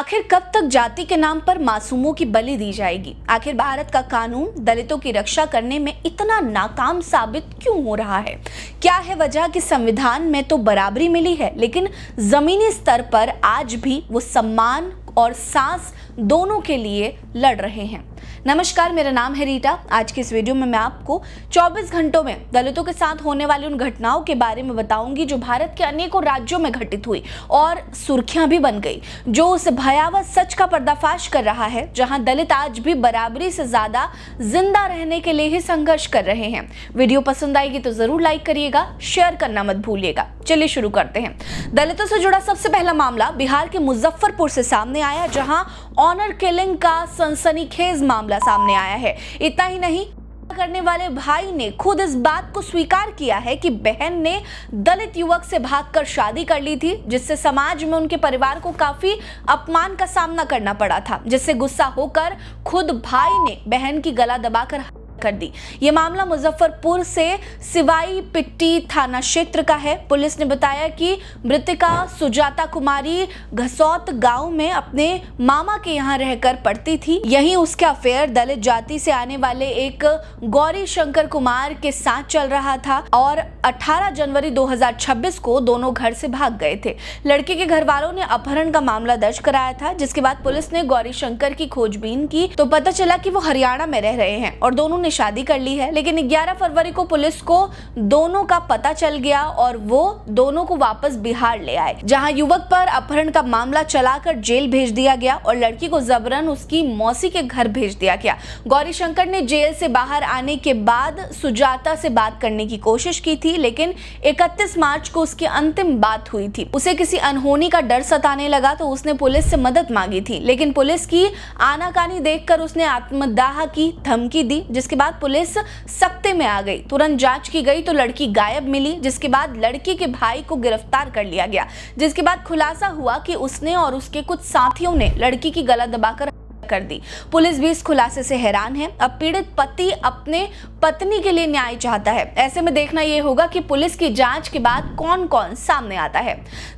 आखिर कब तक जाति के नाम पर मासूमों की बलि दी जाएगी? आखिर भारत का कानून दलितों की रक्षा करने में इतना नाकाम साबित क्यों हो रहा है? क्या है वजह कि संविधान में तो बराबरी मिली है, लेकिन जमीनी स्तर पर आज भी वो सम्मान और सांस दोनों के लिए लड़ रहे हैं। नमस्कार, मेरा नाम है रीटा। आज की इस वीडियो में मैं आपको 24 घंटों में दलितों के साथ होने वाली उन घटनाओं के बारे में बताऊंगी जो भारत के अनेकों राज्यों में घटित हुई और सुर्खियां भी बन गई, जो उस भयावह सच का पर्दाफाश कर रहा है जहां दलित आज भी बराबरी से ज्यादा जिंदा रहने के लिए ही संघर्ष कर रहे हैं। वीडियो पसंद आएगी तो जरूर लाइक करिएगा, शेयर करना मत भूलिएगा। चलिए शुरू करते हैं। दलितों से जुड़ा सबसे पहला मामला बिहार के मुजफ्फरपुर से सामने आया, जहां ऑनर किलिंग का सनसनीखेज मामला सामने आया है। इतना ही नहीं, करने वाले भाई ने खुद इस बात को स्वीकार किया है कि बहन ने दलित युवक से भागकर शादी कर ली थी, जिससे समाज में उनके परिवार को काफी अपमान का सामना करना पड़ा था, जिससे गुस्सा होकर खुद भाई ने बहन की गला दबाकर कर दी। यह मामला मुजफ्फरपुर से सिवाई पिट्टी थाना क्षेत्र का है। पुलिस ने बताया कि मृतका सुजाता कुमारी घसौत गांव में अपने मामा के यहां रहकर पढ़ती थी। यहीं उसका अफेयर दलित जाति से आने वाले एक गौरी शंकर कुमार के साथ चल रहा था और 18 जनवरी 2026 को दोनों घर से भाग गए थे। लड़के के घर वालों ने अपहरण का मामला दर्ज कराया था, जिसके बाद पुलिस ने गौरी शंकर की खोजबीन की तो पता चला कि वो हरियाणा में रह रहे हैं और दोनों शादी कर ली है। लेकिन 11 फरवरी को पुलिस को दोनों का पता चल गया और वो दोनों को वापस बिहार ले आए, जहां युवक पर अपहरण का मामला चलाकर जेल भेज दिया गया और लड़की को जबरन उसकी मौसी के घर भेज दिया गया। गौरी शंकर ने जेल से बाहर आने के बाद सुजाता से बात करने की कोशिश की थी, लेकिन 31 मार्च को उसकी अंतिम बात हुई थी। उसे किसी अनहोनी का डर सताने लगा तो उसने पुलिस से मदद मांगी थी, लेकिन पुलिस की आनाकानी देखकर उसने आत्मदाह की धमकी दी, जिसके बाद पुलिस सख्ते में आ गई। तुरंत जांच की गई तो लड़की गायब मिली, जिसके बाद लड़की के भाई को गिरफ्तार कर लिया गया, जिसके बाद खुलासा हुआ कि उसने और उसके कुछ साथियों ने लड़की की गला दबाकर कर दी। पुलिस भी इस खुलासे से हैरान है। अब पीड़ित पति अपने पत्नी के लिए न्याय चाहता है। ऐसे में देखना यह होगा कि पुलिस की जांच के बाद कौन कौन सामने आता है।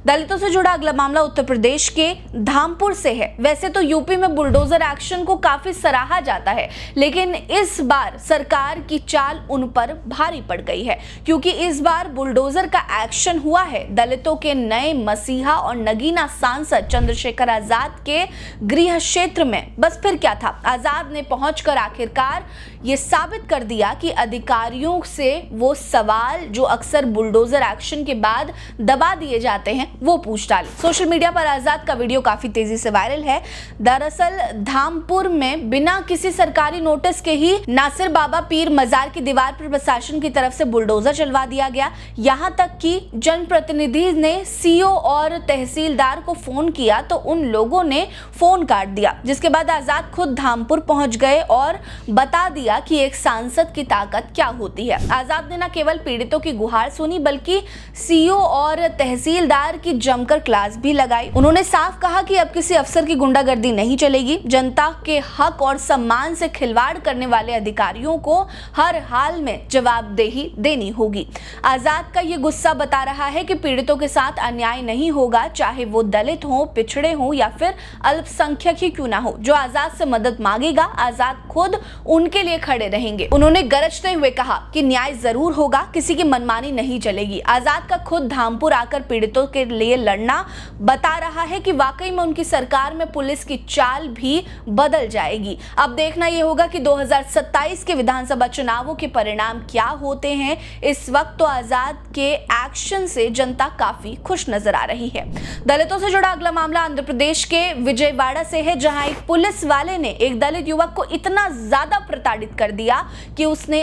दलितों से जुड़ा अगला मामला उत्तर प्रदेश के धामपुर से है। वैसे तो यूपी में बुलडोजर एक्शन को काफी सराहा जाता है, लेकिन इस बार सरकार की चाल उन पर भारी पड़ गई है, क्योंकि इस बार बुलडोजर का एक्शन हुआ है दलितों के नए मसीहा और नगीना सांसद चंद्रशेखर आजाद के गृह क्षेत्र में। बस फिर क्या था, आजाद ने पहुंचकर आखिरकार ये साबित कर दिया कि अधिकारियों से वो सवाल जो अक्सर बुलडोजर एक्शन के बाद दबा दिए जाते हैं वो पूछ डाले। सोशल मीडिया पर आजाद का वीडियो काफी तेजी से वायरल है। दरअसल धामपुर में बिना किसी सरकारी नोटिस के ही नासिर बाबा पीर मजार की दीवार पर प्रशासन की तरफ से बुलडोजर चलवा दिया गया। यहाँ तक कि जनप्रतिनिधि ने सीओ और तहसीलदार को फोन किया तो उन लोगों ने फोन काट दिया, जिसके बाद आजाद खुद धामपुर पहुंच गए और बता दिया कि एक सांसद की ताकत क्या होती है। आजाद ने न केवल पीड़ितों की गुहार सुनी, बल्कि सीओ और तहसीलदार की जमकर क्लास भी लगाई। उन्होंने साफ कहा कि अब किसी अफसर की गुंडागर्दी नहीं चलेगी। जनता के हक और सम्मान से खिलवाड़ करने वाले अधिकारियों को हर हाल में जवाबदेही देनी होगी। आजाद का ये गुस्सा बता रहा है कि पीड़ितों के साथ अन्याय नहीं होगा, चाहे वो दलित हो, पिछड़े हो या फिर अल्पसंख्यक ही क्यों ना हो। जो आजाद से मदद मांगेगा, आजाद खुद उनके लिए खड़े रहेंगे। उन्होंने गरजते हुए कहा कि न्याय जरूर होगा, किसी की मनमानी नहीं चलेगी। आजाद का खुद धामपुर आकर पीड़ितों के लिए लड़ना बता रहा है कि वाकई में उनकी सरकार में पुलिस की चाल भी बदल जाएगी। अब देखना यह होगा कि 2027 के विधानसभा चुनावों के परिणाम क्या होते हैं। इस वक्त तो आजाद के एक्शन से जनता काफी खुश नजर आ रही है। दलितों से जुड़ा अगला मामला आंध्र प्रदेश के विजयवाड़ा से है, जहां एक पुलिस वाले ने एक दलित युवक को इतना ज्यादा प्रताड़ित कर दिया कि उसने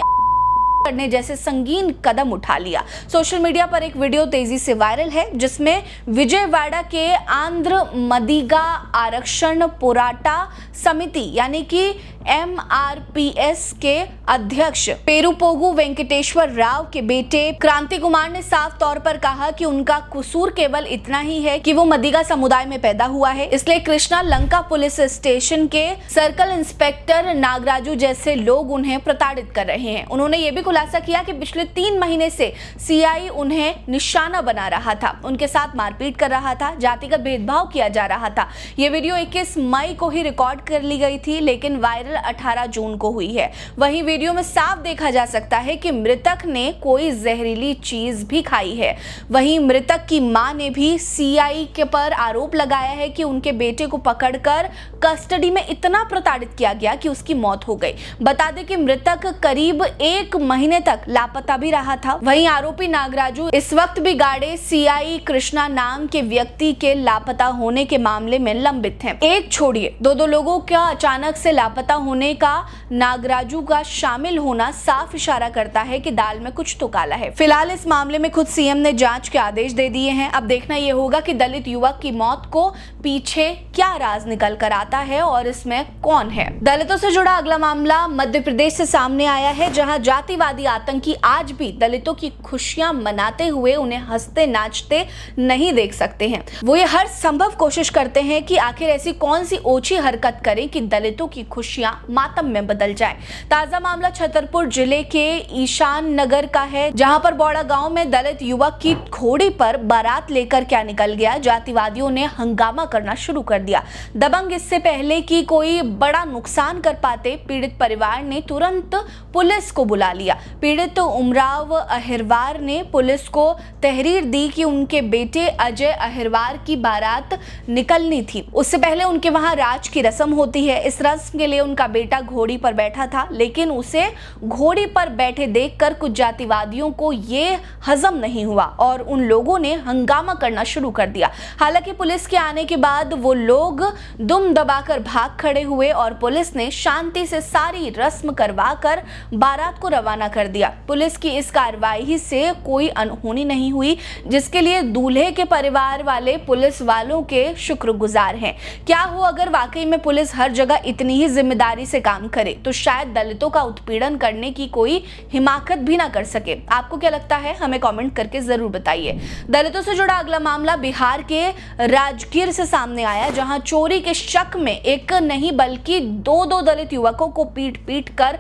करने जैसे संगीन कदम उठा लिया। सोशल मीडिया पर एक वीडियो तेजी से वायरल है, जिसमें विजयवाड़ा के आंध्र मदिगा आरक्षण पोराटा समिति यानी कि MRPS के अध्यक्ष पेरुपोगु वेंकटेश्वर राव के बेटे क्रांति कुमार ने साफ तौर पर कहा कि उनका कसूर केवल इतना ही है कि वो मदिगा समुदाय में पैदा हुआ है, इसलिए कृष्णा लंका पुलिस स्टेशन के सर्कल इंस्पेक्टर नागराजू जैसे लोग उन्हें प्रताड़ित कर रहे हैं। उन्होंने ये भी खुलासा किया कि पिछले 3 महीने से CI उन्हें निशाना बना रहा था, उनके साथ मारपीट कर रहा था, जातिगत भेदभाव किया जा रहा था। ये वीडियो 21 मई को ही रिकॉर्ड कर ली गई थी, लेकिन वायरल 18 जून को हुई है। वहीं वीडियो में साफ देखा जा सकता है कि मृतक ने कोई जहरीली चीज भी खाई है। वहीं मृतक की मां ने भी CI के पर आरोप लगाया है कि उनके बेटे को पकड़कर कस्टडी में इतना प्रताड़ित किया गया कि उसकी मौत हो गई। बता दें कि मृतक करीब 1 महीने तक लापता भी रहा था। वहीं आरोपी नागराजू इस वक्त भी गाड़े CI कृष्णा नाम के व्यक्ति के लापता होने के मामले में लंबित हैं। एक छोड़िए, दो लोगों का अचानक से लापता होने का नागराजू का शामिल होना साफ इशारा करता है कि दाल में कुछ तो काला है। फिलहाल इस मामले में खुद CM ने जांच के आदेश दे दिए हैं। अब देखना यह होगा कि दलित युवक की मौत को पीछे क्या राज निकल कर आता है और इसमें कौन है। दलितों से जुड़ा अगला मामला मध्य प्रदेश से सामने आया है, जहां जातिवादी आतंकी आज भी दलितों की खुशियां मनाते हुए उन्हें हंसते नाचते नहीं देख सकते हैं। वो ये हर संभव कोशिश करते हैं कि आखिर ऐसी कौन सी ओछी हरकत करें कि दलितों की खुशियां मातम में बदल जाए। ताजा मामला छतरपुर जिले के ईशान नगर का है, जहां पर बौड़ा गांव में दलित युवक की घोड़ी पर बारात लेकर क्या निकल गया, जातिवादियों ने हंगामा करना शुरू कर दिया। दबंग इससे पहले कि कोई बड़ा नुकसान कर पाते, पीड़ित परिवार ने तुरंत पुलिस को बुला लिया। पीड़ित उमराव अहिरवार ने पुलिस को तहरीर दी कि उनके बेटे अजय अहिरवार की बारात निकलनी थी। उससे पहले उनके वहां राज की रस्म होती है। इस रस्म के लिए उनका बेटा घोड़ी पर बैठा था, लेकिन उसे घोड़ी पर बैठे देखकर कुछ जातिवादियों को ये हजम नहीं हुआ और उन लोगों ने हंगामा करना शुरू कर दिया। हालांकि पुलिस के आने के बाद वो लोग दुम दबाकर भाग खड़े हुए और पुलिस ने शांति से सारी रस्म करवाकर बारात को रवाना कर दिया। पुलिस की इस कार्रवाई से कोई अनहोनी नहीं हुई, जिसके लिए दूल्हे के परिवार वाले पुलिस वालों के शुक्रगुजार हैं। क्या हो अगर वाकई में पुलिस हर जगह इतनी ही जिम्मेदारी से काम करे, तो शायद दलितों का उत्पीड़न करने की कोई हिमाकत भी ना कर सके। आपको क्या लगता है, हमें कमेंट करके जरूर बताइए। दलितों से जुड़ा अगला मामला बिहार के राजगीर से सामने आया, जहां चोरी के शक में एक नहीं बल्कि 2 दलित युवकों को पीट कर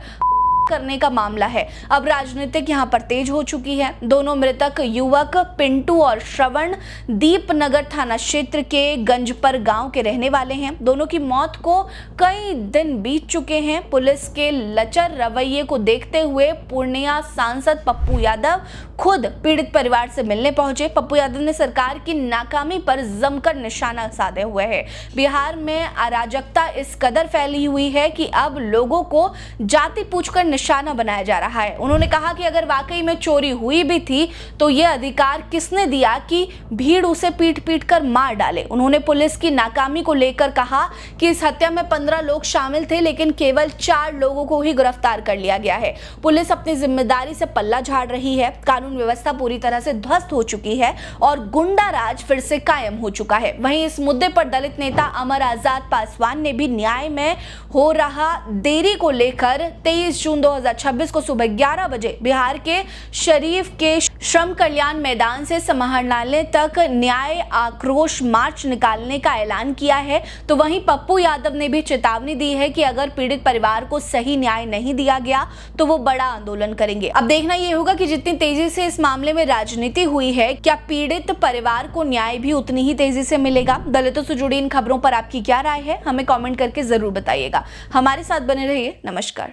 करने का मामला है। अब राजनीतिक यहां पर तेज हो चुकी है। दोनों मृतक युवक पिंटू और श्रवण दीपनगर थाना क्षेत्र के गंजपर गांव के रहने वाले हैं। दोनों की मौत को कई दिन बीत चुके हैं। पुलिस के लचर रवैये को देखते हुए पूर्णिया सांसद पप्पू यादव खुद पीड़ित परिवार से मिलने पहुंचे। पप्पू यादव ने सरकार की नाकामी पर जमकर निशाना साधे हुए है। बिहार में अराजकता इस कदर फैली हुई है कि अब लोगों को जाति पूछकर निशाना बनाया जा रहा है। उन्होंने कहा कि अगर वाकई में चोरी हुई भी थी तो यह अधिकार किसने दिया कि भीड़ उसे पीट कर मार डाले। उन्होंने पुलिस की नाकामी को लेकर कहा कि इस हत्या में 15 लोग शामिल थे, लेकिन केवल 4 लोगों को ही गिरफ्तार कर लिया गया है। पुलिस अपनी जिम्मेदारी से पल्ला झाड़ रही है। कानून व्यवस्था पूरी तरह से ध्वस्त हो चुकी है और गुंडा राज फिर से कायम हो चुका है। वहीं इस मुद्दे पर दलित नेता अमर आजाद पासवान ने भी न्याय में हो रहा देरी को लेकर 23 जून 2026 को सुबह 11 बजे बिहार के शरीफ के श्रम कल्याण मैदान से समाहरणालय तक न्याय आक्रोश मार्च निकालने का ऐलान किया है। तो वहीं पप्पू यादव ने भी चेतावनी दी है कि अगर पीड़ित परिवार को सही न्याय नहीं दिया गया तो वो बड़ा आंदोलन करेंगे। अब देखना यह होगा कि जितनी तेजी से इस मामले में राजनीति हुई है, क्या पीड़ित परिवार को न्याय भी उतनी ही तेजी से मिलेगा। दलितों से जुड़ी इन खबरों पर आपकी क्या राय है, हमें कमेंट करके जरूर बताइएगा। हमारे साथ बने रहिए। नमस्कार।